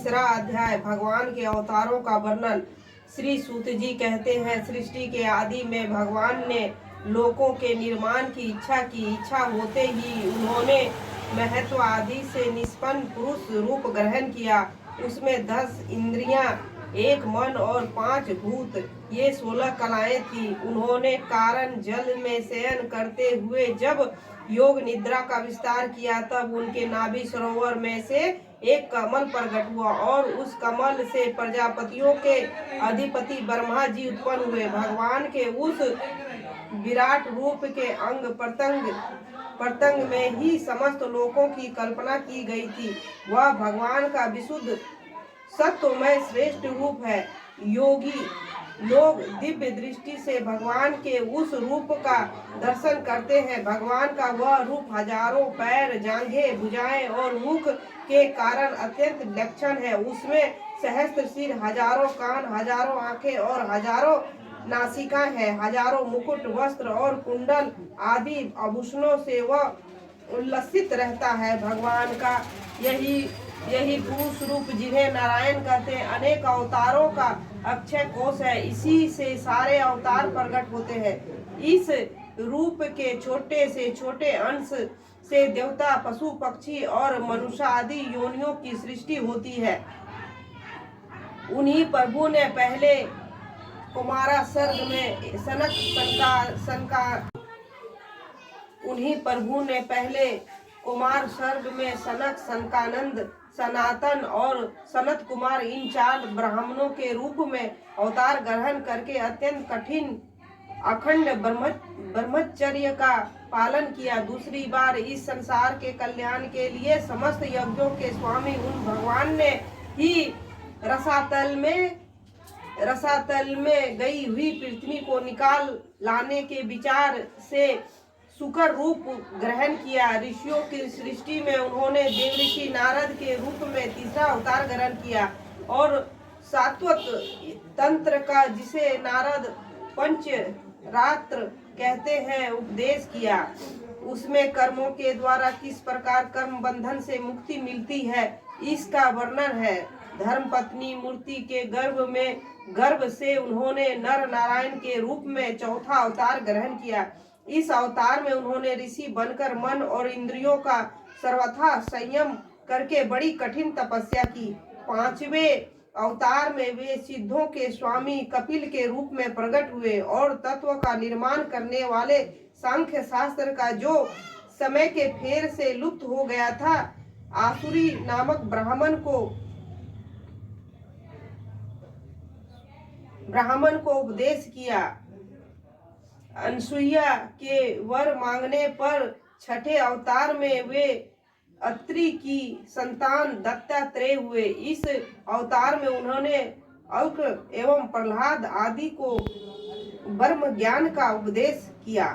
तीसरा अध्याय भगवान के अवतारों का वर्णन। श्री सूत जी कहते हैं, सृष्टि के आदि में भगवान ने लोकों के निर्माण की इच्छा होते ही उन्होंने महत्व आदि से निष्पन्न पुरुष रूप ग्रहण किया। उसमें 10 इंद्रियां, 1 मन और 5 भूत, ये 16 कलाएं थी। उन्होंने कारण जल में शयन करते हुए जब योग निद्रा का विस्तार किया, तब उनके नाभि सरोवर में से एक कमल प्रकट हुआ और उस कमल से प्रजापतियों के अधिपति ब्रह्मा जी उत्पन्न हुए। भगवान के उस विराट रूप के अंग प्रत्यंग में ही समस्त लोकों की कल्पना की गई थी। वह भगवान का विशुद्ध सत्वमय श्रेष्ठ रूप है। योगी लोग दिव्य दृष्टि से भगवान के उस रूप का दर्शन करते हैं। भगवान का वह रूप हजारों पैर, जांघें, भुजाएं और मुख के कारण अत्यंत विलक्षण है। उसमें सहस्त्र सिर, हजारों कान, हजारों आंखें और हजारों नासिकाएं हैं। हजारों मुकुट, वस्त्र और कुंडल आदि आभूषणों से वह उल्लसित रहता है। भगवान का यही पुरुष रूप, जिन्हें नारायण कहते हैं, अनेक अवतारों का अक्षय कोश है। इसी से सारे अवतार प्रकट होते हैं। इस रूप के छोटे से छोटे अंश से देवता, पशु, पक्षी और मनुष्य आदि योनियों की सृष्टि होती है। उन्हीं प्रभु ने पहले कुमारा सर्ग में सनक, सनकानंद, सनातन और सनत कुमार, इन 4 ब्राह्मणों के रूप में अवतार ग्रहण करके अत्यंत कठिन अखंड ब्रह्मचर्य का पालन किया। दूसरी बार इस संसार के कल्याण के लिए समस्त यज्ञों के स्वामी उन भगवान ने ही रसातल में गई हुई पृथ्वी को निकाल लाने के विचार से शुकर रूप ग्रहण किया। ऋषियों की सृष्टि में उन्होंने देवऋषि नारद के रूप में तीसरा अवतार ग्रहण किया और सात्वत तंत्र का, जिसे नारद पंचरात्र कहते हैं, उपदेश किया। उसमें कर्मों के द्वारा किस प्रकार कर्म बंधन से मुक्ति मिलती है, इसका वर्णन है। धर्मपत्नी मूर्ति के गर्भ से उन्होंने नर नारायण के रूप में चौथा अवतार ग्रहण किया। इस अवतार में उन्होंने ऋषि बनकर मन और इंद्रियों का सर्वथा संयम करके बड़ी कठिन तपस्या की। 5वें अवतार में वे सिद्धों के स्वामी कपिल के रूप में प्रकट हुए और तत्व का निर्माण करने वाले सांख्य शास्त्र का, जो समय के फेर से लुप्त हो गया था, आसुरी नामक ब्राह्मण को उपदेश किया। अनसुईया के वर मांगने पर 6ठे अवतार में वे अत्रि की संतान दत्तात्रेय हुए। इस अवतार में उन्होंने अल्क एवं प्रहलाद आदि को ब्रह्म ज्ञान का उपदेश किया।